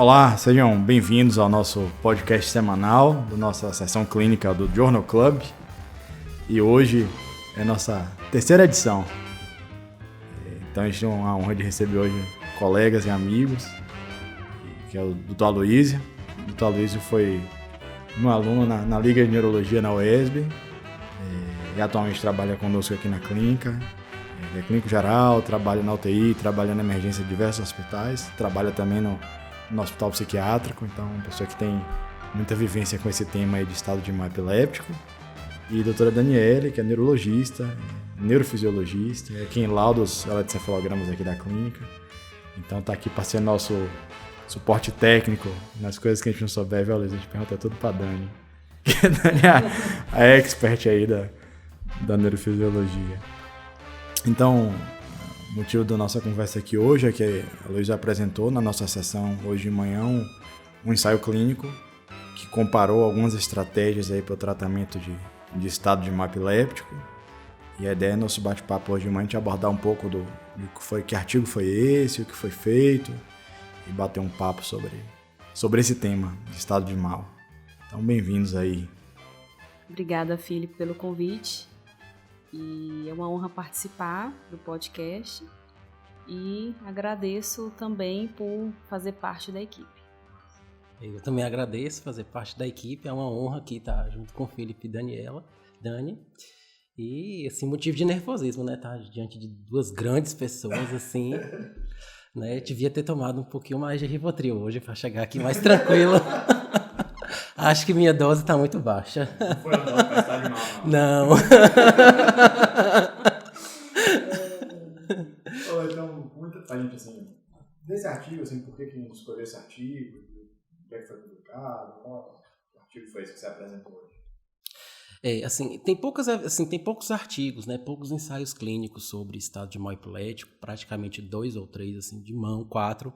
Olá, sejam bem-vindos ao nosso podcast semanal, da nossa sessão clínica do Journal Club. E hoje é a nossa terceira edição. Então a gente tem a honra de receber hoje colegas e amigos, que é o Dr. Aloysio. O Dr. Aloysio foi um aluno na Liga de Neurologia na UESB e atualmente trabalha conosco aqui na clínica. É clínico geral, trabalha na UTI, trabalha na emergência de diversos hospitais, trabalha também no hospital psiquiátrico, então uma pessoa que tem muita vivência com esse tema aí de estado de mal epiléptico. E a doutora Daniele, que é neurologista, neurofisiologista, é quem lauda os eletroencefalogramas aqui da clínica. Então tá aqui para ser nosso suporte técnico nas coisas que a gente não souber, viu, Luiz? A gente pergunta tudo pra Dani. A Dani é a expert aí da neurofisiologia. Então, o motivo da nossa conversa aqui hoje é que a Luiz apresentou na nossa sessão hoje de manhã um ensaio clínico que comparou algumas estratégias aí para o tratamento de estado de mal epiléptico. E a ideia é nosso bate-papo hoje de manhã a gente abordar um pouco do que artigo foi esse, o que foi feito e bater um papo sobre esse tema de estado de mal. Então, bem-vindos aí. Obrigada, Felipe, pelo convite. E é uma honra participar do podcast e agradeço também por fazer parte da equipe. Eu também agradeço fazer parte da equipe, é uma honra aqui estar junto com o Felipe e Dani. E, assim, motivo de nervosismo, né? Tá diante de duas grandes pessoas, assim, né? Eu devia ter tomado um pouquinho mais de Rivotril hoje para chegar aqui mais tranquilo. Acho que minha dose tá muito baixa. Não foi a dose pra estar de mal, não. Então, muita gente, assim, desse artigo, assim, por que a gente escolheu esse artigo, o que é que foi publicado, qual artigo foi esse que você apresentou hoje? Assim, tem poucos artigos, né, poucos ensaios clínicos sobre estado de mal epilético, praticamente 2 ou 3, assim, de mão, 4.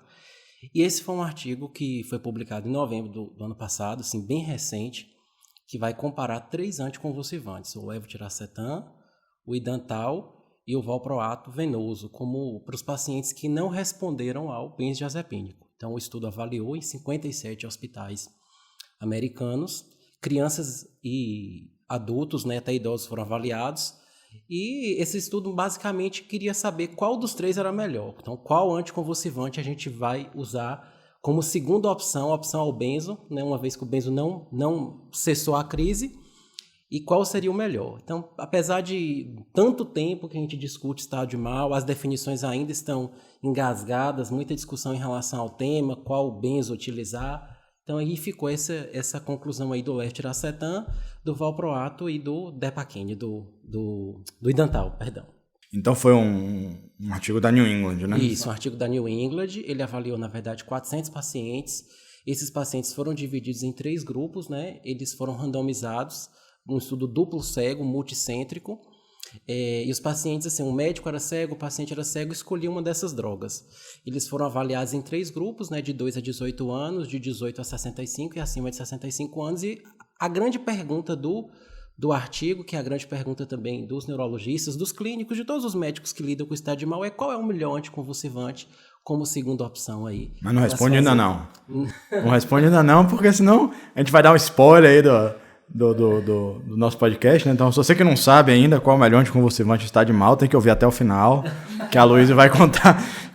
E esse foi um artigo que foi publicado em novembro do ano passado, assim, bem recente, que vai comparar 3 anticonvulsivantes, o levetiracetam, o idantal e o valproato venoso, como para os pacientes que não responderam ao benzodiazepínico. Então, o estudo avaliou em 57 hospitais americanos, crianças e adultos, né, até idosos foram avaliados, e esse estudo basicamente queria saber qual dos 3 era melhor. Então, qual anticonvulsivante a gente vai usar como segunda opção, a opção ao benzo, né, uma vez que o benzo não cessou a crise, e qual seria o melhor. Então, apesar de tanto tempo que a gente discute estado de mal, as definições ainda estão engasgadas, muita discussão em relação ao tema, qual benzo utilizar. Então, aí ficou essa conclusão aí do levetiracetam, do valproato e do depaquine, do idantal, perdão. Então, foi um artigo da New England, né? Isso, um artigo da New England. Ele avaliou, na verdade, 400 pacientes. Esses pacientes foram divididos em 3 grupos, né? Eles foram randomizados, um estudo duplo cego, multicêntrico. E os pacientes, assim, o médico era cego, o paciente era cego, escolhia uma dessas drogas. Eles foram avaliados em 3 grupos, né, de 2 a 18 anos, de 18 a 65 e acima de 65 anos. E a grande pergunta do artigo, que é a grande pergunta também dos neurologistas, dos clínicos, de todos os médicos que lidam com o estado de mal, é qual é o melhor anticonvulsivante como segunda opção aí. Mas não responde ainda não. Não responde ainda não, porque senão a gente vai dar um spoiler aí do nosso podcast, né? Então, se você que não sabe ainda qual é o melhor anticonvulsivante de estado de mal, tem que ouvir até o final, que a Luísa vai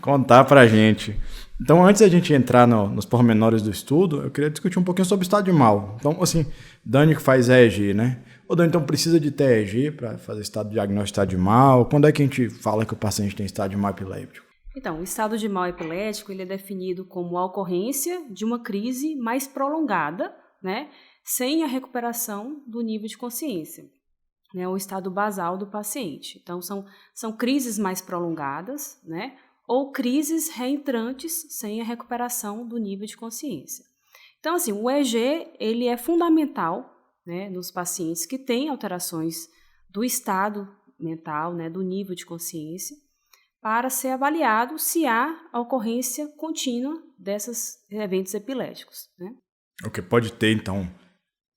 contar pra gente. Então, antes da gente entrar nos pormenores do estudo, eu queria discutir um pouquinho sobre o estado de mal. Então, assim, Dani que faz EEG, né? Ô, Dani, então precisa de ter EEG para fazer diagnóstico de estado de mal? Quando é que a gente fala que o paciente tem estado de mal epiléptico? Então, o estado de mal epilético ele é definido como a ocorrência de uma crise mais prolongada, né? Sem a recuperação do nível de consciência, né, o estado basal do paciente. Então, são crises mais prolongadas, né, ou crises reentrantes sem a recuperação do nível de consciência. Então, assim, o EEG ele é fundamental, né, nos pacientes que têm alterações do estado mental, né, do nível de consciência, para ser avaliado se há a ocorrência contínua desses eventos epiléticos, né. O que pode ter, então,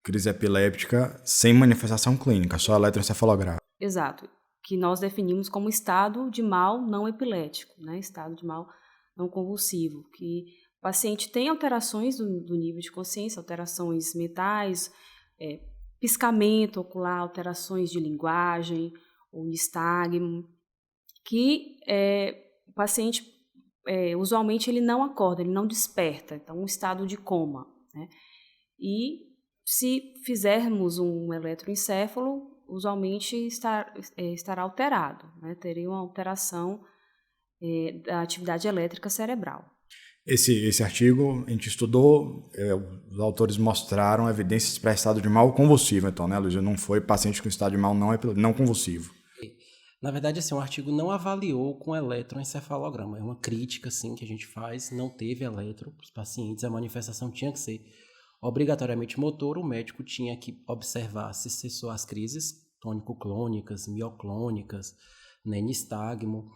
crise epiléptica sem manifestação clínica, só eletroencefalograma. Exato, que nós definimos como estado de mal não epilético, né? Estado de mal não convulsivo, que paciente tem alterações do nível de consciência, alterações mentais, piscamento ocular, alterações de linguagem, o nistagmo, que o paciente, usualmente, ele não acorda, ele não desperta, então um estado de coma, né? E se fizermos um eletroencefalo, usualmente estará alterado, né? Teria uma alteração da atividade elétrica cerebral. Esse artigo a gente estudou, os autores mostraram evidências para estado de mal convulsivo, então, né, Luísa? Não foi paciente com estado de mal não convulsivo. Na verdade, assim, o artigo não avaliou com eletroencefalograma. É uma crítica, assim, que a gente faz. Não teve eletro para os pacientes. A manifestação tinha que ser obrigatoriamente motor. O médico tinha que observar se cessou as crises tônico-clônicas, mioclônicas, né, nistagmo,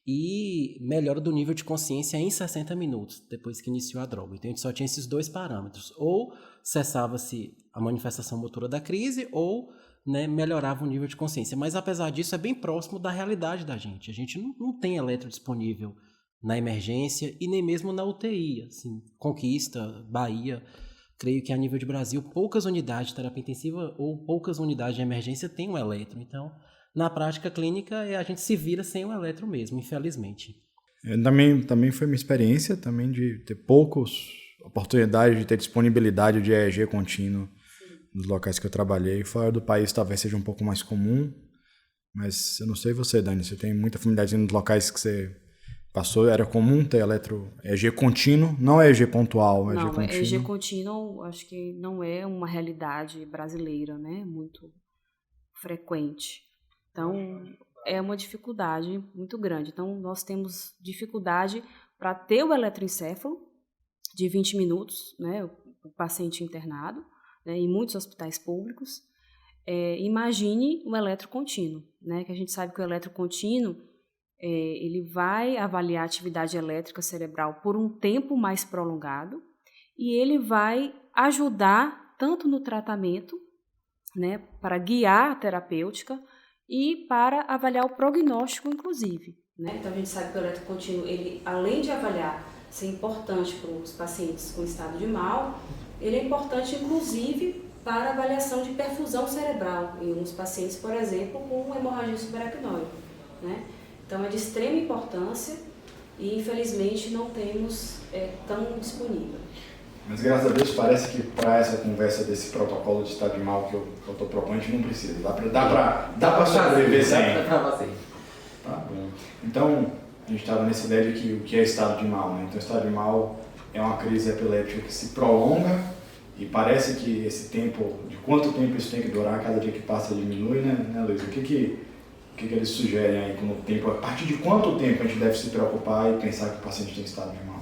e melhora do nível de consciência em 60 minutos, depois que iniciou a droga. Então, a gente só tinha esses dois parâmetros. Ou cessava-se a manifestação motora da crise, ou, né, melhorava o nível de consciência. Mas, apesar disso, é bem próximo da realidade da gente. A gente não tem eletro disponível na emergência e nem mesmo na UTI. Assim, Conquista, Bahia, creio que a nível de Brasil, poucas unidades de terapia intensiva ou poucas unidades de emergência têm um eletro. Então, na prática clínica, a gente se vira sem o eletro mesmo, infelizmente. Também foi uma experiência também de ter poucas oportunidades de ter disponibilidade de EEG contínuo nos locais que eu trabalhei. Fora do país talvez seja um pouco mais comum, mas eu não sei você, Dani, você tem muita familiaridade nos locais que você passou, era comum ter EEG contínuo, não EEG pontual, EEG contínuo? Não, EEG contínuo acho que não é uma realidade brasileira, né, muito frequente. Então, é uma dificuldade muito grande. Então, nós temos dificuldade para ter o eletroencefalo de 20 minutos, né, o paciente internado, né, em muitos hospitais públicos. Imagine um eletrocontínuo, né, que a gente sabe que o eletrocontínuo ele vai avaliar a atividade elétrica cerebral por um tempo mais prolongado e ele vai ajudar tanto no tratamento, né, para guiar a terapêutica, e para avaliar o prognóstico, inclusive, né? Então, a gente sabe que o eletrocontínuo, ele, além de avaliar ser importante para os pacientes com estado de mal, ele é importante, inclusive, para a avaliação de perfusão cerebral em alguns pacientes, por exemplo, com hemorragia subaracnoide, né? Então, é de extrema importância e, infelizmente, não temos tão disponível. Mas, graças a Deus, parece que para essa conversa desse protocolo de estado de mal que eu estou propondo, a gente não precisa. Dá para sobreviver sem. Dá para fazer. Tá bom. Então, a gente estava nessa ideia de que o que é estado de mal, né? Então, estado de mal é uma crise epiléptica que se prolonga e parece que esse tempo, de quanto tempo isso tem que durar, cada dia que passa diminui, né, Luiz? O que eles sugerem aí como tempo? A partir de quanto tempo a gente deve se preocupar e pensar que o paciente tem estado de mal?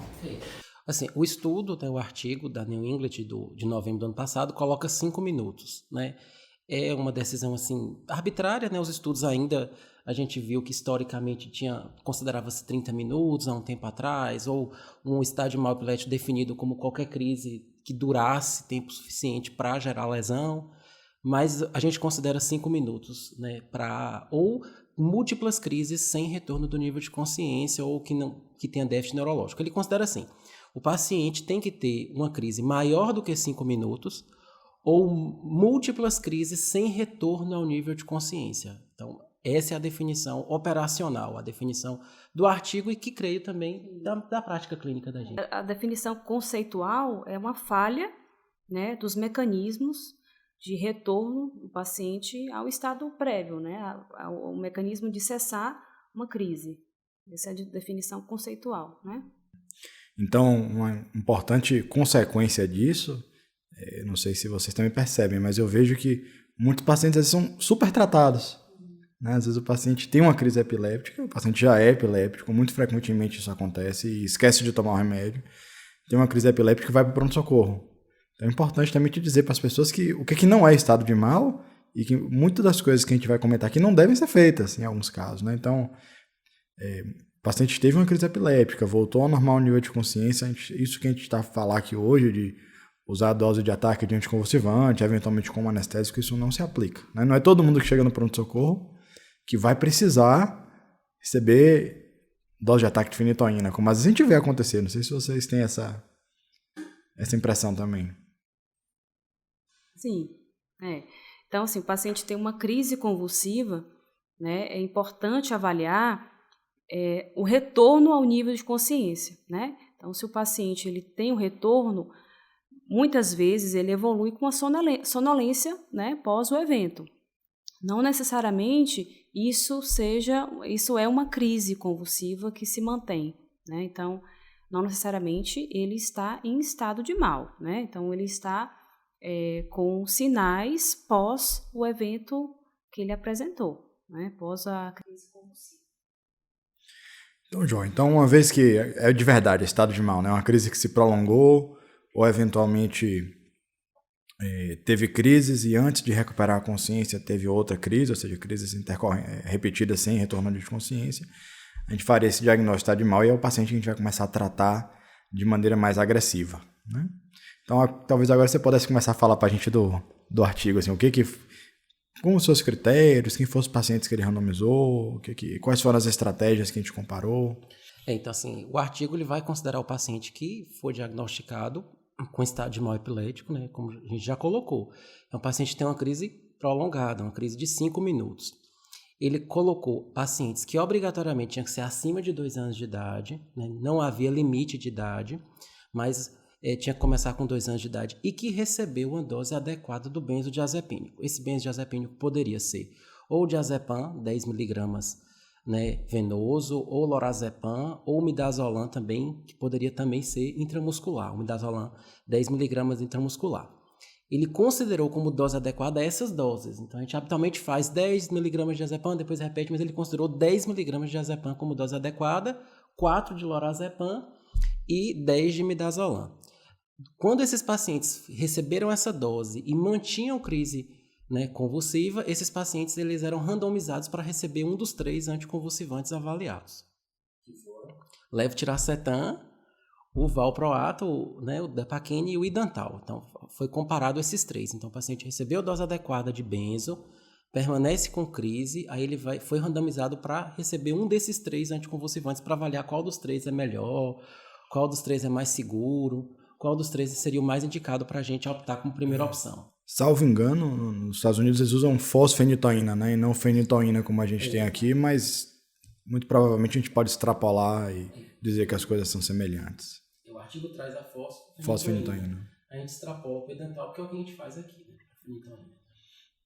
Assim, o estudo, né, o artigo da New England de novembro do ano passado coloca 5 minutos, né? É uma decisão assim arbitrária, né? Os estudos ainda, a gente viu que historicamente considerava-se 30 minutos há um tempo atrás, ou um estado de mal epilético definido como qualquer crise que durasse tempo suficiente para gerar lesão, mas a gente considera 5 minutos, né? Ou múltiplas crises sem retorno do nível de consciência ou que tenha déficit neurológico. Ele considera assim: o paciente tem que ter uma crise maior do que 5 minutos ou múltiplas crises sem retorno ao nível de consciência. Então, essa é a definição operacional, a definição do artigo e que creio também da prática clínica da gente. A definição conceitual é uma falha, né, dos mecanismos de retorno do paciente ao estado prévio, né, ao mecanismo de cessar uma crise. Essa é a definição conceitual, né? Então, uma importante consequência disso, não sei se vocês também percebem, mas eu vejo que muitos pacientes às vezes são super tratados, né? Às vezes o paciente tem uma crise epiléptica, o paciente já é epiléptico, muito frequentemente isso acontece e esquece de tomar o remédio, tem uma crise epiléptica e vai para o pronto-socorro. Então é importante também te dizer para as pessoas que o que não é estado de mal e que muitas das coisas que a gente vai comentar aqui não devem ser feitas em alguns casos, né? Então, o paciente teve uma crise epiléptica, voltou ao normal nível de consciência, isso que a gente está a falar aqui hoje, de usar a dose de ataque de anticonvulsivante, eventualmente como anestésico, isso não se aplica, né? Não é todo mundo que chega no pronto-socorro que vai precisar receber dose de ataque de fenitoína, como às vezes a gente vê acontecer. Não sei se vocês têm essa essa impressão também. Sim, Então, assim, o paciente tem uma crise convulsiva, né? É importante avaliar o retorno ao nível de consciência, né? Então, se o paciente ele tem um retorno, muitas vezes ele evolui com a sonolência, né, pós o evento. Não necessariamente isso é uma crise convulsiva que se mantém, né? Então, não necessariamente ele está em estado de mal, né? Então, ele está com sinais pós o evento que ele apresentou, né? Pós a crise convulsiva. Então, João, uma vez que é de verdade estado de mal, né? Uma crise que se prolongou ou eventualmente teve crises e antes de recuperar a consciência teve outra crise, ou seja, crises repetidas sem retorno de consciência, a gente faria esse diagnóstico de estado de mal e é o paciente que a gente vai começar a tratar de maneira mais agressiva, né? Então, talvez agora você pudesse começar a falar para a gente do artigo, assim, como os seus critérios, quem foram os pacientes que ele randomizou, quais foram as estratégias que a gente comparou. Então, assim, o artigo ele vai considerar o paciente que foi diagnosticado com estado de mal epilético, né, como a gente já colocou. É um paciente que tem uma crise prolongada, uma crise de 5 minutos. Ele colocou pacientes que obrigatoriamente tinham que ser acima de 2 anos de idade, né, não havia limite de idade, mas tinha que começar com 2 anos de idade e que recebeu uma dose adequada do benzodiazepínico. Esse benzodiazepínico poderia ser ou diazepam, 10 mg, né, venoso, ou lorazepam, ou midazolam também, que poderia também ser intramuscular. O midazolam, 10 mg intramuscular. Ele considerou como dose adequada essas doses. Então, a gente habitualmente faz 10 mg de diazepam, depois repete, mas ele considerou 10 mg de diazepam como dose adequada, 4 de lorazepam e 10 de midazolam. Quando esses pacientes receberam essa dose e mantinham crise, né, convulsiva, esses pacientes eles eram randomizados para receber um dos 3 anticonvulsivantes avaliados. Que foram levetiracetam, o valproato, né, o Depakine e o Idantal. Então, foi comparado esses 3. Então, o paciente recebeu a dose adequada de benzo, permanece com crise, aí ele foi randomizado para receber um desses 3 anticonvulsivantes para avaliar qual dos 3 é melhor, qual dos 3 é mais seguro, qual dos 3 seria o mais indicado para a gente optar como primeira opção. Salvo engano, nos Estados Unidos eles usam fosfenitoína, né, e não fenitoína como a gente tem aqui, mas muito provavelmente a gente pode extrapolar e dizer que as coisas são semelhantes. O artigo traz a fosfenitoína. A gente extrapola o edental, que é o que a gente faz aqui, né? Fenitoína.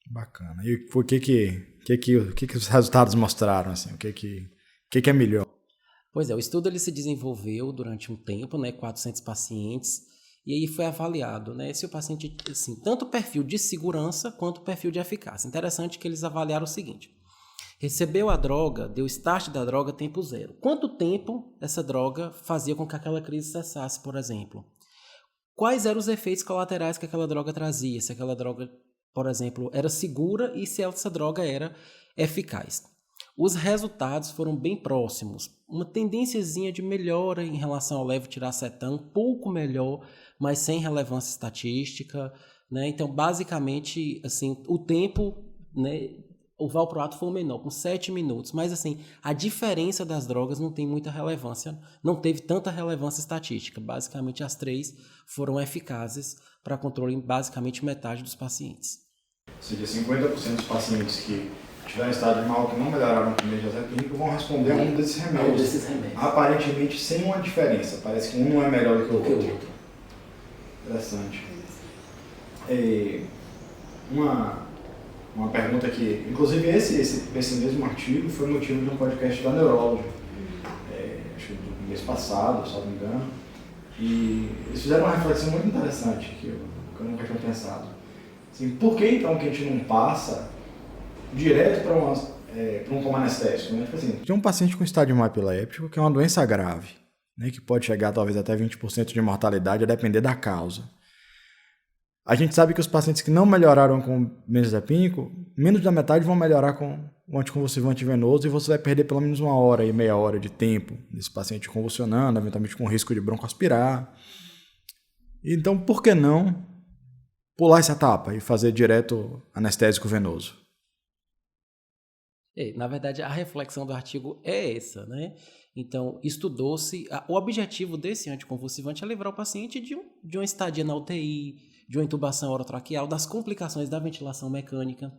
Bacana. E o que os resultados mostraram, assim? O que é melhor? Pois é, o estudo ele se desenvolveu durante um tempo, né, 400 pacientes, e aí foi avaliado, né, se o paciente, assim, tanto o perfil de segurança quanto o perfil de eficácia. Interessante que eles avaliaram o seguinte: recebeu a droga, deu start da droga, tempo 0. Quanto tempo essa droga fazia com que aquela crise cessasse, por exemplo? Quais eram os efeitos colaterais que aquela droga trazia? Se aquela droga, por exemplo, era segura e se essa droga era eficaz. Os resultados foram bem próximos. Uma tendênciazinha de melhora em relação ao levetiracetam, um pouco melhor, mas sem relevância estatística, né? Então, basicamente, assim, o tempo, né, o valproato foi o menor, com 7 minutos. Mas, assim, a diferença das drogas não tem muita relevância, não teve tanta relevância estatística. Basicamente, as 3 foram eficazes para controle em basicamente metade dos pacientes. Ou seja, 50% dos pacientes que tiveram estado de mal que não melhoraram com o benzodiazepínico vão responder a um desses remédios. Aparentemente sem uma diferença. Parece que um não é melhor do que o outro. Interessante. Uma pergunta que, inclusive esse mesmo artigo foi motivo de um podcast da Neurology, acho que do mês passado, se não me engano, e eles fizeram uma reflexão muito interessante que eu nunca tinha pensado. Assim, por que então que a gente não passa direto para um coma anestésico, né? Tipo assim, tem um paciente com estado de mal epiléptico que é uma doença grave, né, que pode chegar talvez até 20% de mortalidade, a depender da causa. A gente sabe que os pacientes que não melhoraram com benzodiazepínico, menos da metade vão melhorar com o anticonvulsivante venoso e você vai perder pelo menos 1 hora e meia hora de tempo desse paciente convulsionando, eventualmente com risco de broncoaspirar. Então, por que não pular essa etapa e fazer direto anestésico venoso? Na verdade, a reflexão do artigo é essa, né? Então, estudou-se... O objetivo desse anticonvulsivante é livrar o paciente de uma estadia na UTI, de uma intubação orotraqueal, das complicações da ventilação mecânica.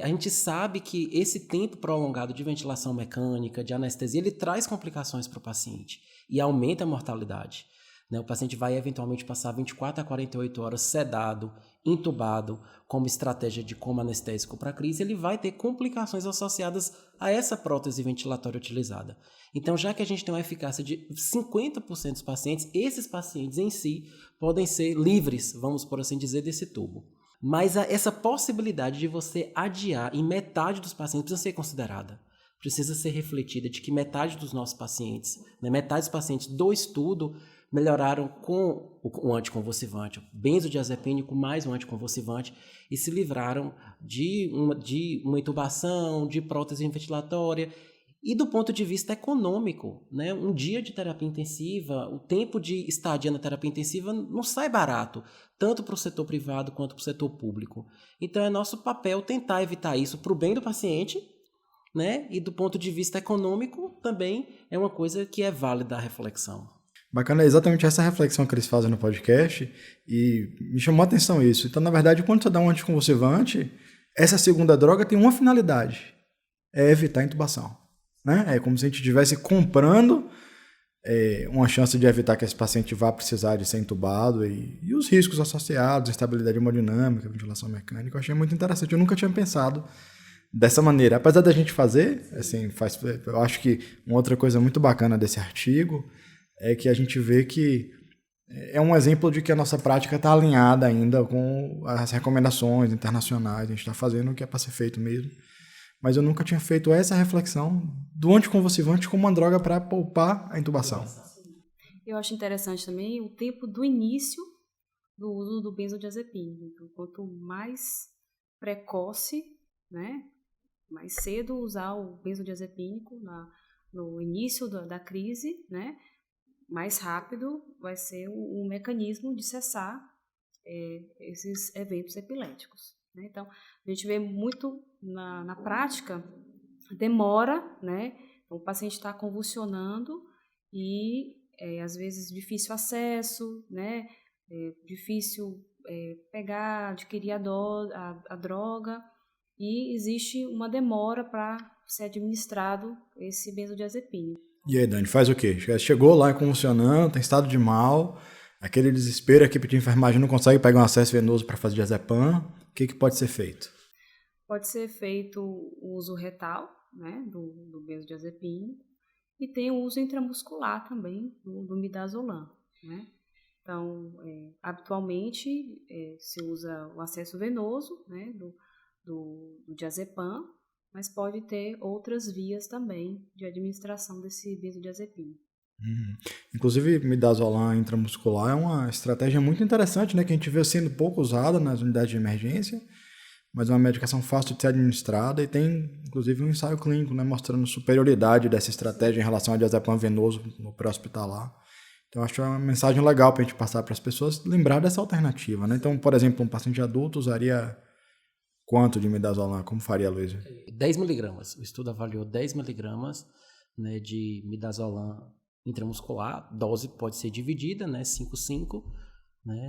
A gente sabe que esse tempo prolongado de ventilação mecânica, de anestesia, ele traz complicações para o paciente e aumenta a mortalidade. O paciente vai eventualmente passar 24 a 48 horas sedado, intubado, como estratégia de coma anestésico para a crise, ele vai ter complicações associadas a essa prótese ventilatória utilizada. Então, já que a gente tem uma eficácia de 50% dos pacientes, esses pacientes em si podem ser livres, vamos por assim dizer, desse tubo. Mas essa possibilidade de você adiar em metade dos pacientes precisa ser considerada. Precisa ser refletida de que metade dos nossos pacientes, metade dos pacientes do estudo melhoraram com o anticonvulsivante, o benzodiazepínico mais um anticonvulsivante, e se livraram de uma intubação, de prótese ventilatória. E do ponto de vista econômico, um dia de terapia intensiva, o tempo de estadia na terapia intensiva não sai barato, tanto para o setor privado quanto para o setor público. Então é nosso papel tentar evitar isso para o bem do paciente, e do ponto de vista econômico também é uma coisa que é válida a reflexão. Bacana, é exatamente essa reflexão que eles fazem no podcast e me chamou a atenção isso. Então, na verdade, quando você dá um anticonvulsivante, essa segunda droga tem uma finalidade, é evitar a intubação. É como se a gente estivesse comprando uma chance de evitar que esse paciente vá precisar de ser intubado e os riscos associados, instabilidade hemodinâmica, ventilação mecânica. Eu achei muito interessante, eu nunca tinha pensado dessa maneira. Apesar da gente fazer, assim, eu acho que uma outra coisa muito bacana desse artigo é que a gente vê que é um exemplo de que a nossa prática está alinhada ainda com as recomendações internacionais, a gente está fazendo o que é para ser feito mesmo. Mas eu nunca tinha feito essa reflexão do anticonvulsivante como uma droga para poupar a intubação. Eu acho interessante também o tempo do início do uso do benzodiazepínico. Então, quanto mais precoce, mais cedo usar o benzodiazepínico no início da crise, mais rápido vai ser o mecanismo de cessar esses eventos epiléticos. Então, a gente vê muito na prática, demora, então, o paciente está convulsionando e, às vezes, difícil acesso, difícil adquirir a droga e existe uma demora para ser administrado esse benzodiazepínico. E aí, Dani, faz o quê? Chegou lá convulsionando, tem estado de mal, aquele desespero, a equipe de enfermagem não consegue pegar um acesso venoso para fazer diazepam. O que pode ser feito? Pode ser feito o uso retal, do benzodiazepínico, e tem o uso intramuscular também do midazolam, Então, habitualmente se usa o acesso venoso, do diazepam, mas pode ter outras vias também de administração desse benzodiazepínico. Inclusive, midazolam intramuscular é uma estratégia muito interessante, que a gente vê sendo pouco usada nas unidades de emergência, mas é uma medicação fácil de ser administrada e tem, inclusive, um ensaio clínico, mostrando superioridade dessa estratégia em relação ao diazepam venoso no pré-hospitalar. Então, acho que é uma mensagem legal para a gente passar para as pessoas lembrar dessa alternativa. Então, por exemplo, um paciente adulto usaria quanto de midazolam? Como faria, Luísa? 10 miligramas. O estudo avaliou 10 miligramas de midazolam intramuscular. A dose pode ser dividida, 5-5,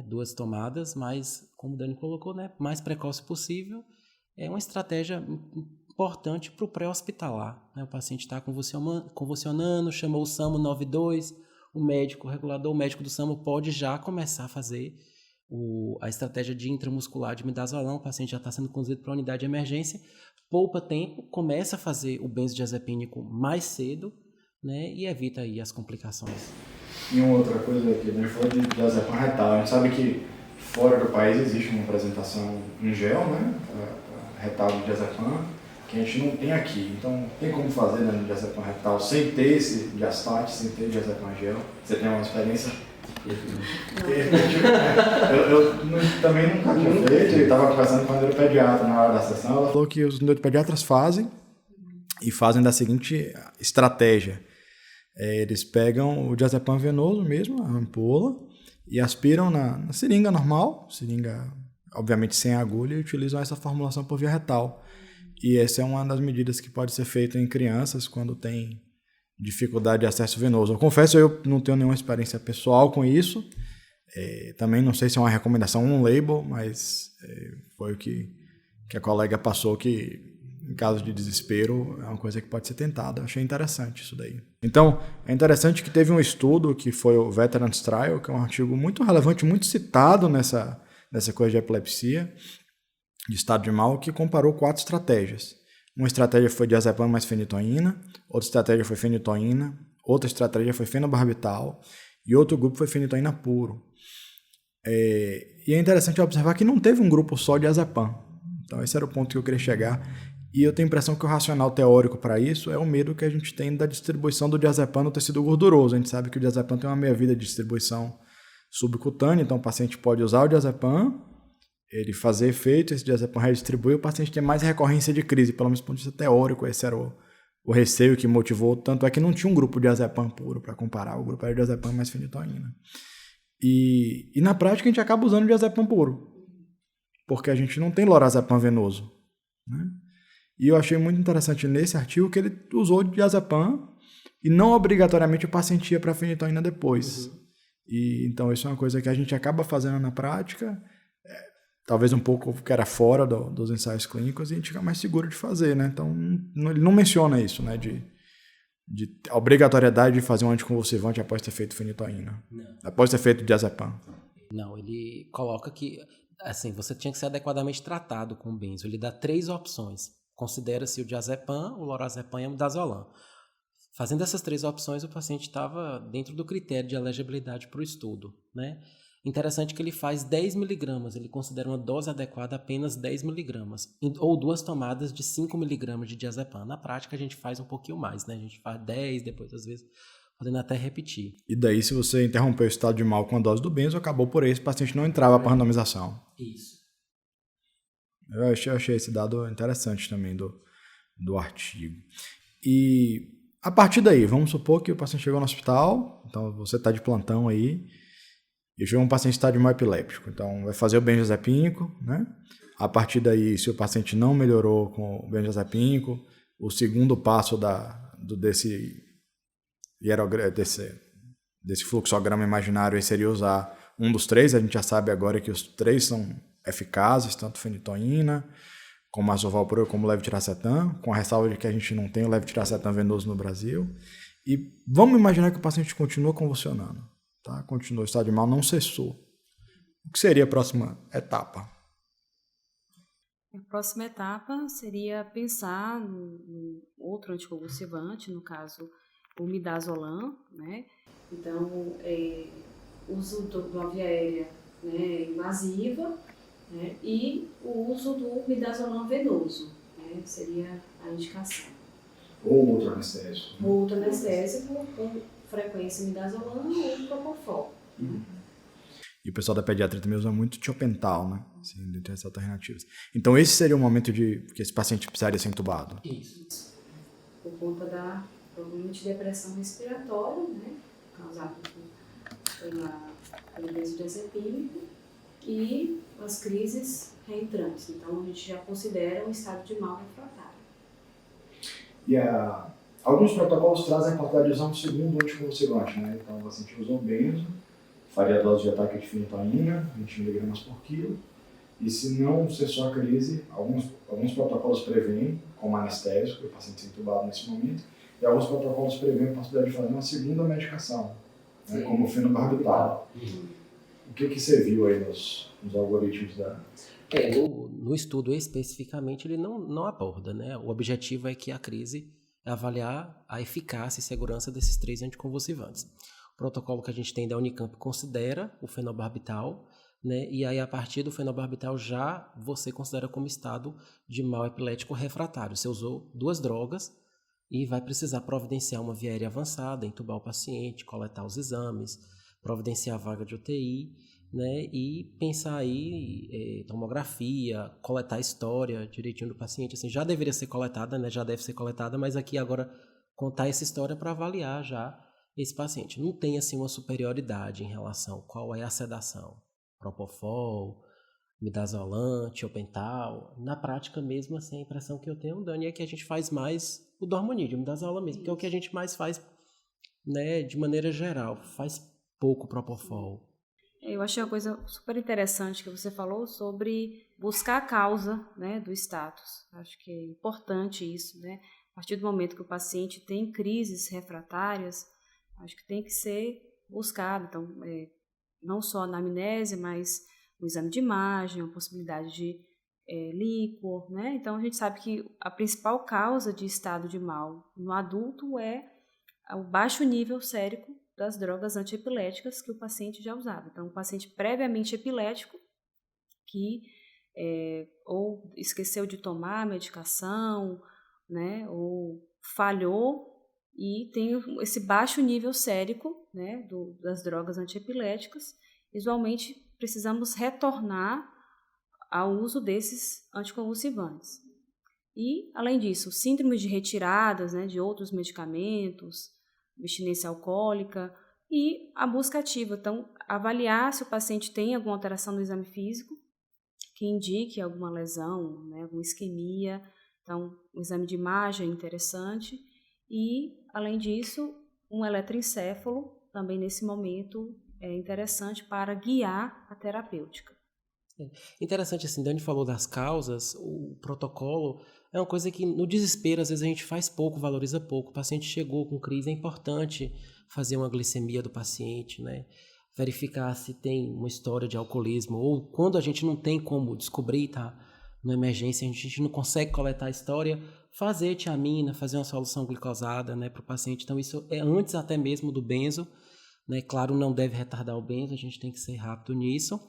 2 tomadas, mas, como o Dani colocou, mais precoce possível. É uma estratégia importante para o pré-hospitalar. O paciente está convulsionando, chamou o SAMU 92, o regulador, o médico do SAMU pode já começar a fazer a estratégia de intramuscular de midazolam. O paciente já está sendo conduzido para a unidade de emergência, poupa tempo, começa a fazer o benzodiazepínico mais cedo, e evita aí as complicações. E uma outra coisa aqui, a gente falou de diazepam retal. A gente sabe que fora do país existe uma apresentação em gel, retal de diazepam, que a gente não tem aqui. Então, tem como fazer no diazepam retal sem ter esse diastate, sem ter diazepam gel? Você tem uma experiência? Eu também nunca tinha feito, eu estava conversando com a neuropediatra na hora da sessão. Ela falou que os neuropediatras fazem da seguinte estratégia. Eles pegam o diazepam venoso mesmo, a ampola, e aspiram na seringa normal, seringa obviamente sem agulha, e utilizam essa formulação por via retal. E essa é uma das medidas que pode ser feita em crianças quando tem dificuldade de acesso venoso. Eu confesso, eu não tenho nenhuma experiência pessoal com isso. Também não sei se é uma recomendação, um label, mas foi o que a colega passou, que em caso de desespero é uma coisa que pode ser tentada. Eu achei interessante isso daí. Então, é interessante que teve um estudo que foi o Veterans Trial, que é um artigo muito relevante, muito citado nessa coisa de epilepsia, de estado de mal, que comparou 4 estratégias. Uma estratégia foi diazepam mais fenitoína, outra estratégia foi fenitoína, outra estratégia foi fenobarbital e outro grupo foi fenitoína puro. E é interessante observar que não teve um grupo só de diazepam. Então esse era o ponto que eu queria chegar. E eu tenho a impressão que o racional teórico para isso é o medo que a gente tem da distribuição do diazepam no tecido gorduroso. A gente sabe que o diazepam tem uma meia-vida de distribuição subcutânea, então o paciente pode usar o diazepam, ele fazer efeito, esse diazepam redistribui, o paciente tem mais recorrência de crise, pelo menos do ponto de vista teórico, esse era o receio que motivou, tanto é que não tinha um grupo de diazepam puro para comparar, o grupo era diazepam mais fenitoína. E na prática a gente acaba usando o diazepam puro, porque a gente não tem lorazepam venoso, né? E eu achei muito interessante nesse artigo que ele usou o diazepam e não obrigatoriamente o paciente ia para a fenitoína depois. E então isso é uma coisa que a gente acaba fazendo na prática, talvez um pouco que era fora dos ensaios clínicos, e a gente fica mais seguro de fazer, né? Então ele não menciona isso, né? De a obrigatoriedade de fazer um anticonvulsivante após ter feito fenitoína, após ter feito diazepam. Não, ele coloca que assim, você tinha que ser adequadamente tratado com o benzo. Ele dá 3 opções. Considera-se o diazepam, o lorazepam e o midazolam. Fazendo essas 3 opções, o paciente estava dentro do critério de elegibilidade para o estudo, né? Interessante que ele faz 10 miligramas, ele considera uma dose adequada apenas 10 miligramas, ou 2 tomadas de 5 miligramas de diazepam. Na prática, a gente faz um pouquinho mais, né? A gente faz 10, depois, às vezes, podendo até repetir. E daí, se você interrompeu o estado de mal com a dose do benzo, acabou por aí, esse paciente não entrava para randomização. Isso. Eu achei esse dado interessante também do artigo. E a partir daí, vamos supor que o paciente chegou no hospital, então você está de plantão aí, e chegou um paciente em estado de mal epiléptico, então vai fazer o benzodiazepínico, né? A partir daí, se o paciente não melhorou com o benzodiazepínico, o segundo passo desse fluxograma imaginário seria usar um dos 3, a gente já sabe agora que os 3 são eficazes, tanto fenitoína, como azovalproil, como levetiracetam, com a ressalva de que a gente não tem o levetiracetam venoso no Brasil. E vamos imaginar que o paciente continua convulsionando, tá? Continua, o estado de mal não cessou. O que seria a próxima etapa? A próxima etapa seria pensar no outro anticonvulsivante, no caso o midazolam, né? Então, uso de uma via aérea, né, invasiva, né, e o uso do midazolam venoso, né, seria a indicação. Ou outro anestésico. Ou outro anestésico com frequência midazolam ou propofol. Né? E o pessoal da pediatria também usa muito tiopental, né? Assim, dentre as alternativas. Então esse seria o momento que esse paciente precisaria ser entubado. Isso. Por conta provavelmente depressão respiratória, né? Causada pelo benzodiazepínico e as crises reentrantes. Então a gente já considera um estado de mal refratário. E alguns protocolos trazem a possibilidade de usar um segundo anticonvulsivante, né? Então o paciente usou o benzo, faria a dose de ataque de fenitoína, 20 mg por quilo, e se não cessou a crise, alguns protocolos prevêem, como anestésico, o paciente ser entubado nesse momento, e alguns protocolos prevêem a possibilidade de fazer uma segunda medicação, né, como o fenobarbital. O que você viu aí nos algoritmos da... No estudo especificamente ele não aborda, né? O objetivo é que a crise é avaliar a eficácia e segurança desses 3 anticonvulsivantes. O protocolo que a gente tem da Unicamp considera o fenobarbital, né? E aí a partir do fenobarbital já você considera como estado de mal epilético refratário. Você usou 2 drogas e vai precisar providenciar uma via aérea avançada, entubar o paciente, coletar os exames, providenciar a vaga de UTI, né, e pensar aí tomografia, coletar a história direitinho do paciente, assim, já deveria ser coletada, né, já deve ser coletada, mas aqui agora contar essa história para avaliar já esse paciente. Não tem assim uma superioridade em relação a qual é a sedação, propofol, midazolam, tiopental. Na prática mesmo, assim, a impressão que eu tenho, Dani, é que a gente faz mais o dormonide, o midazolam mesmo, que é o que a gente mais faz, né, de maneira geral, faz pouco propofol. Eu achei uma coisa super interessante que você falou sobre buscar a causa, né, do status. Acho que é importante isso, né? A partir do momento que o paciente tem crises refratárias, acho que tem que ser buscado. Então, não só a anamnese, mas o exame de imagem, a possibilidade de líquor, né? Então, a gente sabe que a principal causa de estado de mal no adulto é o baixo nível sérico das drogas antiepiléticas que o paciente já usava. Então, o paciente previamente epilético que ou esqueceu de tomar a medicação, né, ou falhou e tem esse baixo nível sérico, né, das drogas antiepiléticas, usualmente precisamos retornar ao uso desses anticonvulsivantes. E, além disso, síndrome de retiradas, né, de outros medicamentos, abstinência alcoólica e a busca ativa. Então, avaliar se o paciente tem alguma alteração no exame físico que indique alguma lesão, né, alguma isquemia. Então, o exame de imagem é interessante. E, além disso, um eletroencéfalo também nesse momento é interessante para guiar a terapêutica. Interessante, assim, Dani falou das causas, o protocolo é uma coisa que no desespero às vezes a gente faz pouco, valoriza pouco. O paciente chegou com crise, é importante fazer uma glicemia do paciente, né? Verificar se tem uma história de alcoolismo, ou quando a gente não tem como descobrir, tá na emergência, a gente não consegue coletar a história, fazer tiamina, fazer uma solução glicosada, né, para o paciente. Então isso é antes até mesmo do benzo, né? Claro, não deve retardar o benzo, a gente tem que ser rápido nisso.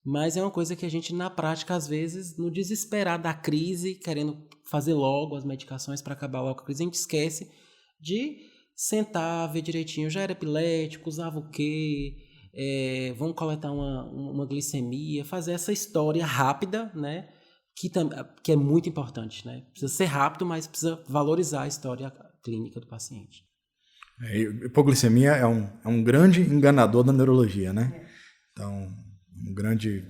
Mas é uma coisa que a gente, na prática, às vezes, no desesperar da crise, querendo fazer logo as medicações para acabar logo a crise, a gente esquece de sentar, ver direitinho. Já era epilético, usava o quê? Vamos coletar uma glicemia, fazer essa história rápida, né? Que é muito importante, né? Precisa ser rápido, mas precisa valorizar a história clínica do paciente. Hipoglicemia é um grande enganador da neurologia, né? Então, um grande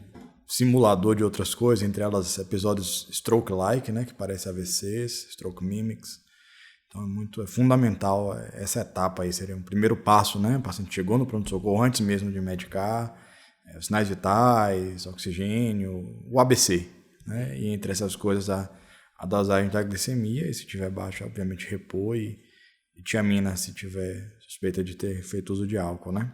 simulador de outras coisas, entre elas episódios stroke-like, né, que parecem AVCs, stroke mimics. Então é fundamental essa etapa aí, seria um primeiro passo, né? O paciente chegou no pronto-socorro antes mesmo de medicar, sinais vitais, oxigênio, o ABC, né? E entre essas coisas a dosagem da glicemia, e se tiver baixa, obviamente repor, e tiamina se tiver suspeita de ter feito uso de álcool, né?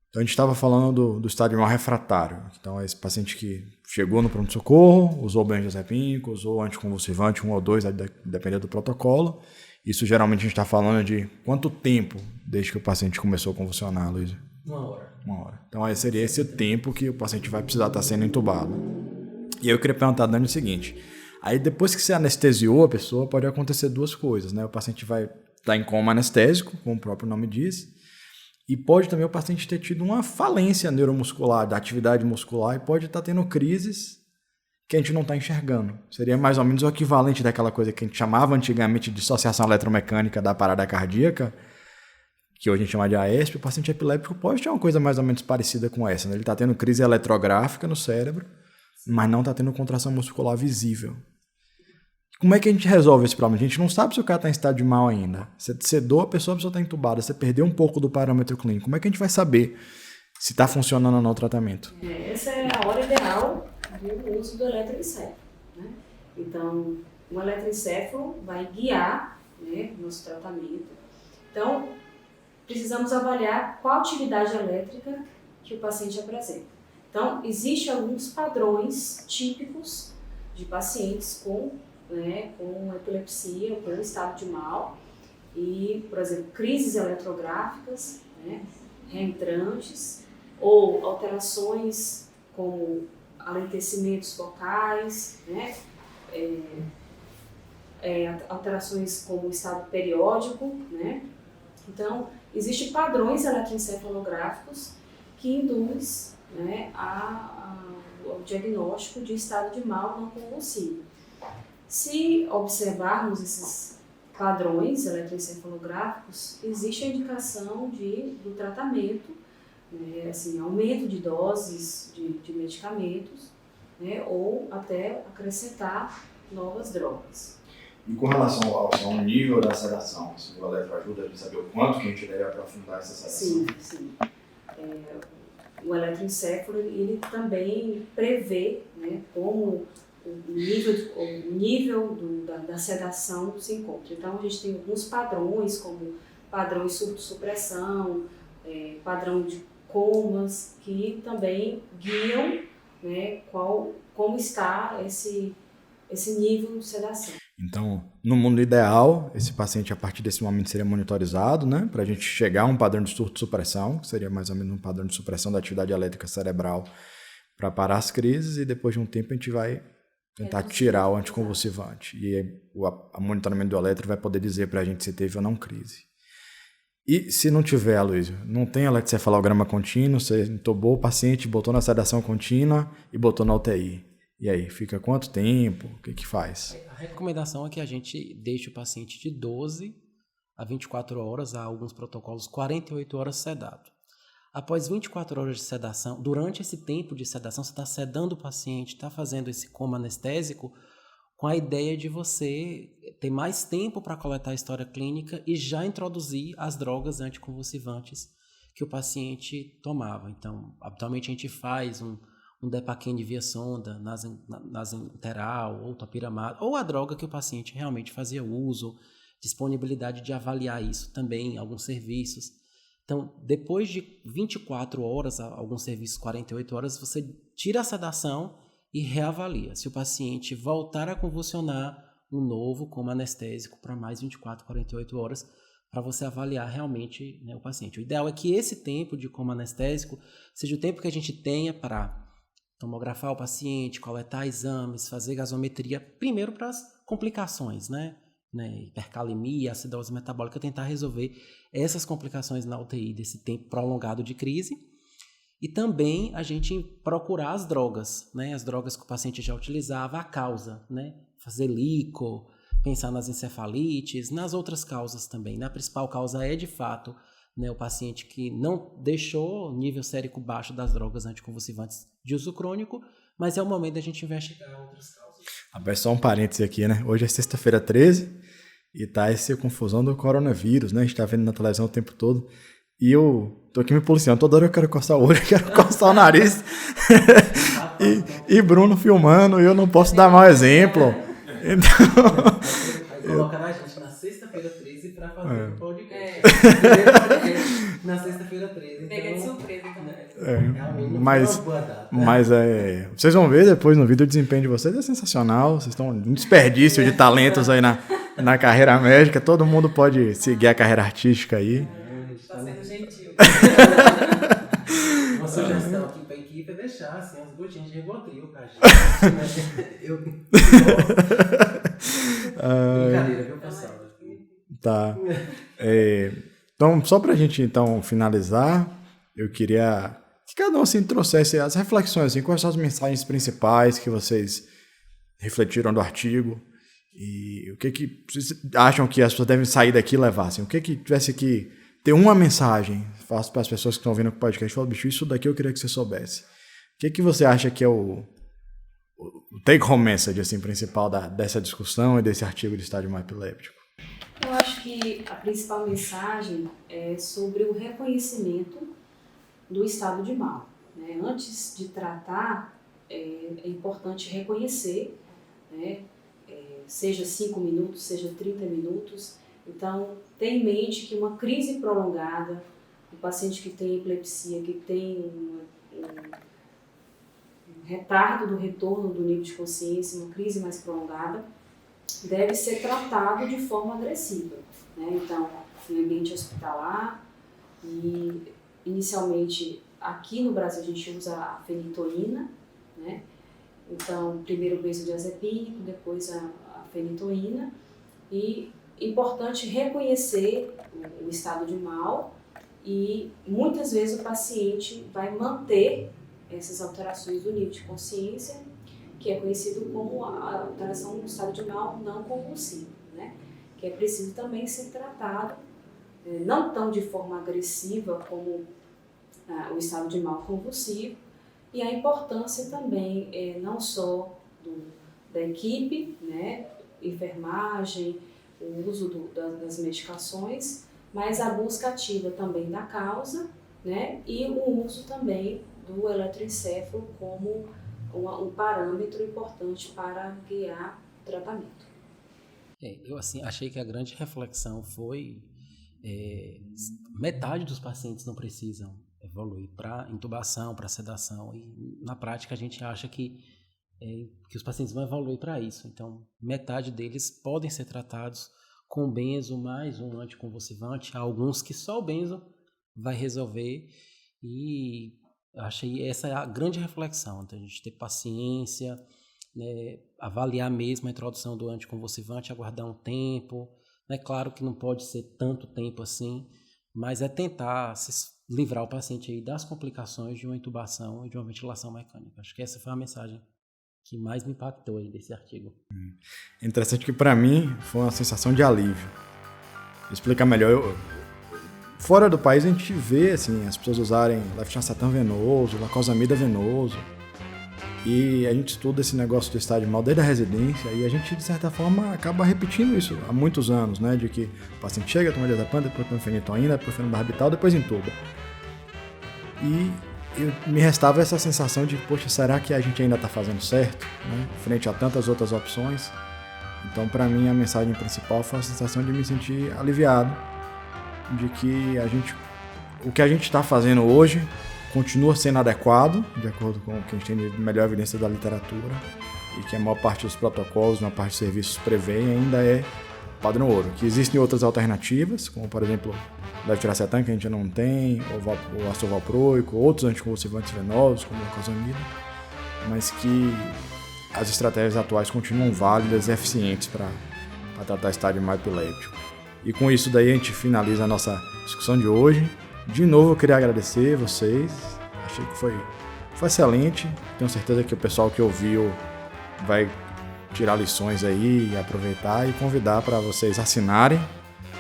Então, a gente estava falando do estado de mal refratário. Então, esse paciente que chegou no pronto-socorro, usou benzodiazepínico, usou anticonvulsivante 1 ou 2, dependendo do protocolo. Isso, geralmente, a gente está falando de quanto tempo desde que o paciente começou a convulsionar, Luísa? 1 hora. 1 hora. Então, seria esse o tempo que o paciente vai precisar estar sendo entubado. E eu queria perguntar, Dani, o seguinte. Aí, depois que você anestesiou a pessoa, pode acontecer duas coisas, né? O paciente vai estar em coma anestésico, como o próprio nome diz, e pode também o paciente ter tido uma falência neuromuscular, da atividade muscular, e pode estar tendo crises que a gente não está enxergando. Seria mais ou menos o equivalente daquela coisa que a gente chamava antigamente de dissociação eletromecânica da parada cardíaca, que hoje a gente chama de AESP. O paciente epiléptico pode ter uma coisa mais ou menos parecida com essa, né? Ele está tendo crise eletrográfica no cérebro, mas não está tendo contração muscular visível. Como é que a gente resolve esse problema? A gente não sabe se o cara está em estado de mal ainda. Você sedou, a pessoa está entubada, você perdeu um pouco do parâmetro clínico. Como é que a gente vai saber se está funcionando ou não o tratamento? Essa é a hora ideal do uso do eletroencéfalo, né? Então, o eletroencéfalo vai guiar, né, o nosso tratamento. Então, precisamos avaliar qual atividade elétrica que o paciente apresenta. Então, existem alguns padrões típicos de pacientes com epilepsia, com estado de mal, e, por exemplo, crises eletrográficas, né, reentrantes, ou alterações como alentecimentos focais, né, alterações como estado periódico, né. Então, existem padrões eletroencefalográficos que induzem, né, ao diagnóstico de estado de mal não convulsivo. Se observarmos esses padrões eletroencefalográficos, existe a indicação do tratamento né, assim, aumento de doses de medicamentos, né, ou até acrescentar novas drogas. E com relação ao nível da sedação, se o eletro ajuda a gente saber o quanto que a gente deve aprofundar essa sedação? Sim. O eletroencefalo, ele também prevê, né, como o nível da sedação se encontra. Então, a gente tem alguns padrões, como padrão de surto-supressão, padrão de comas, que também guiam, né, como está esse nível de sedação. Então, no mundo ideal, esse paciente, a partir desse momento, seria monitorizado, né, para a gente chegar a um padrão de surto-supressão, que seria mais ou menos um padrão de supressão da atividade elétrica cerebral para parar as crises, e depois de um tempo a gente vai tentar tirar o anticonvulsivante. E o monitoramento do eletro vai poder dizer para a gente se teve ou não crise. E se não tiver, Aloysio, não tem eletrocefalograma contínuo, você entubou o paciente, botou na sedação contínua e botou na UTI. E aí, fica quanto tempo? O que faz? A recomendação é que a gente deixe o paciente de 12 a 24 horas, há alguns protocolos, 48 horas sedado. Após 24 horas de sedação, durante esse tempo de sedação, você está sedando o paciente, está fazendo esse coma anestésico com a ideia de você ter mais tempo para coletar a história clínica e já introduzir as drogas anticonvulsivantes que o paciente tomava. Então, habitualmente a gente faz um Depaquene via sonda, nasenteral, ou topiramate, ou a droga que o paciente realmente fazia uso, disponibilidade de avaliar isso também, alguns serviços. Então, depois de 24 horas, alguns serviços 48 horas, você tira a sedação e reavalia. Se o paciente voltar a convulsionar, um novo coma anestésico para mais 24, 48 horas, para você avaliar realmente, né, o paciente. O ideal é que esse tempo de coma anestésico seja o tempo que a gente tenha para tomografar o paciente, coletar exames, fazer gasometria, primeiro para as complicações, né? Hipercalemia, acidose metabólica, tentar resolver essas complicações na UTI desse tempo prolongado de crise. E também a gente procurar as drogas, né? As drogas que o paciente já utilizava, a causa, né? Fazer LICO, pensar nas encefalites, nas outras causas também. A principal causa é, de fato, né, o paciente que não deixou nível sérico baixo das drogas anticonvulsivantes de uso crônico, mas é o momento da gente investigar outras causas. Só um parêntese aqui, né? Hoje é sexta-feira 13 e tá essa confusão do coronavírus, né? A gente tá vendo na televisão o tempo todo. E eu tô aqui me policiando. Toda hora eu quero coçar o olho, eu quero coçar o nariz. e Bruno filmando, e eu não posso dar mau exemplo. Então... Colocar a gente na sexta-feira 13 para fazer o podcast. Na sexta-feira 13. Então, pega de surpresa também. Mas vocês vão ver depois no vídeo, o desempenho de vocês é sensacional. Vocês estão um desperdício de talentos aí na carreira médica. Todo mundo pode seguir a carreira artística aí. Tá sendo gentil. Uma sugestão aqui para a equipe é deixar assim, as gotinhas de Rivotril pra gente. Brincadeira, viu, pessoal? Tá. Então, só pra gente finalizar, eu queria que cada um assim, trouxesse as reflexões, assim, quais são as mensagens principais que vocês refletiram do artigo e o que vocês acham que as pessoas devem sair daqui e levar, assim, o que tivesse que ter uma mensagem, faço para as pessoas que estão ouvindo o podcast, falo, bicho, isso daqui eu queria que você soubesse. O que você acha que é o take-home message, assim, principal dessa discussão e desse artigo de estádio epiléptico? Eu acho que a principal mensagem é sobre o reconhecimento do estado de mal, né? Antes de tratar, é importante reconhecer, né? Seja 5 minutos, seja 30 minutos. Então, tenha em mente que uma crise prolongada, um paciente que tem epilepsia, que tem um retardo do retorno do nível de consciência, uma crise mais prolongada, deve ser tratado de forma agressiva, né? Então, em ambiente hospitalar e, inicialmente, aqui no Brasil a gente usa a fenitoína, né? Então, primeiro o benzodiazepínico, depois a fenitoína, e importante reconhecer o estado de mal e muitas vezes o paciente vai manter essas alterações do nível de consciência, que é conhecido como a alteração do estado de mal não convulsivo, né? Que é preciso também ser tratado, não tão de forma agressiva como o estado de mal convulsivo, e a importância também não só da equipe, né, enfermagem, o uso das medicações, mas a busca ativa também da causa, né, e o uso também do eletroencefalo como um parâmetro importante para guiar o tratamento. Eu assim, achei que a grande reflexão foi metade dos pacientes não precisam evoluir para intubação, para sedação, e na prática a gente acha que os pacientes vão evoluir para isso. Então, metade deles podem ser tratados com benzo mais um anticonvulsivante, alguns que só o benzo vai resolver, e achei essa é a grande reflexão, então a gente ter paciência, né, avaliar mesmo a introdução do anticonvulsivante, aguardar um tempo, né, claro que não pode ser tanto tempo assim, mas é tentar livrar o paciente aí das complicações de uma intubação e de uma ventilação mecânica. Acho que essa foi a mensagem que mais me impactou aí desse artigo. É interessante que para mim foi uma sensação de alívio. Vou explicar melhor. Fora do país a gente vê assim, as pessoas usarem levetiracetam venoso, lacosamida venoso, e a gente estuda esse negócio do estado de mal desde a residência, e a gente de certa forma acaba repetindo isso há muitos anos, né, de que o paciente chega, toma diazepam, depois toma fenitoína, depois fenobarbital, depois intuba. E me restava essa sensação de, poxa, será que a gente ainda está fazendo certo, né? Frente a tantas outras opções? Então, para mim, a mensagem principal foi a sensação de me sentir aliviado, de que o que a gente está fazendo hoje continua sendo adequado, de acordo com o que a gente tem de melhor evidência da literatura, e que a maior parte dos protocolos, a maior parte dos serviços prevêem ainda é padrão ouro. Que existem outras alternativas, como, por exemplo, levetiracetam, que a gente não tem, ou ácido valproico, outros anticonvulsivantes venosos, como o lacosamida, mas que as estratégias atuais continuam válidas e eficientes para tratar estádio mal epiléptico. E com isso daí a gente finaliza a nossa discussão de hoje. De novo eu queria agradecer vocês, achei que foi excelente, tenho certeza que o pessoal que ouviu vai tirar lições aí e aproveitar, e convidar para vocês assinarem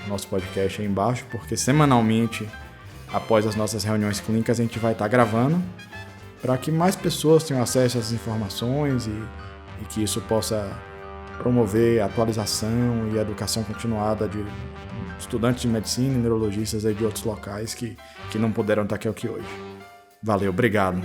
nosso podcast aí embaixo, porque semanalmente, após as nossas reuniões clínicas, a gente vai estar gravando para que mais pessoas tenham acesso a essas informações e que isso possa promover a atualização e a educação continuada de estudantes de medicina e neurologistas aí de outros locais que não puderam estar aqui hoje. Valeu, obrigado.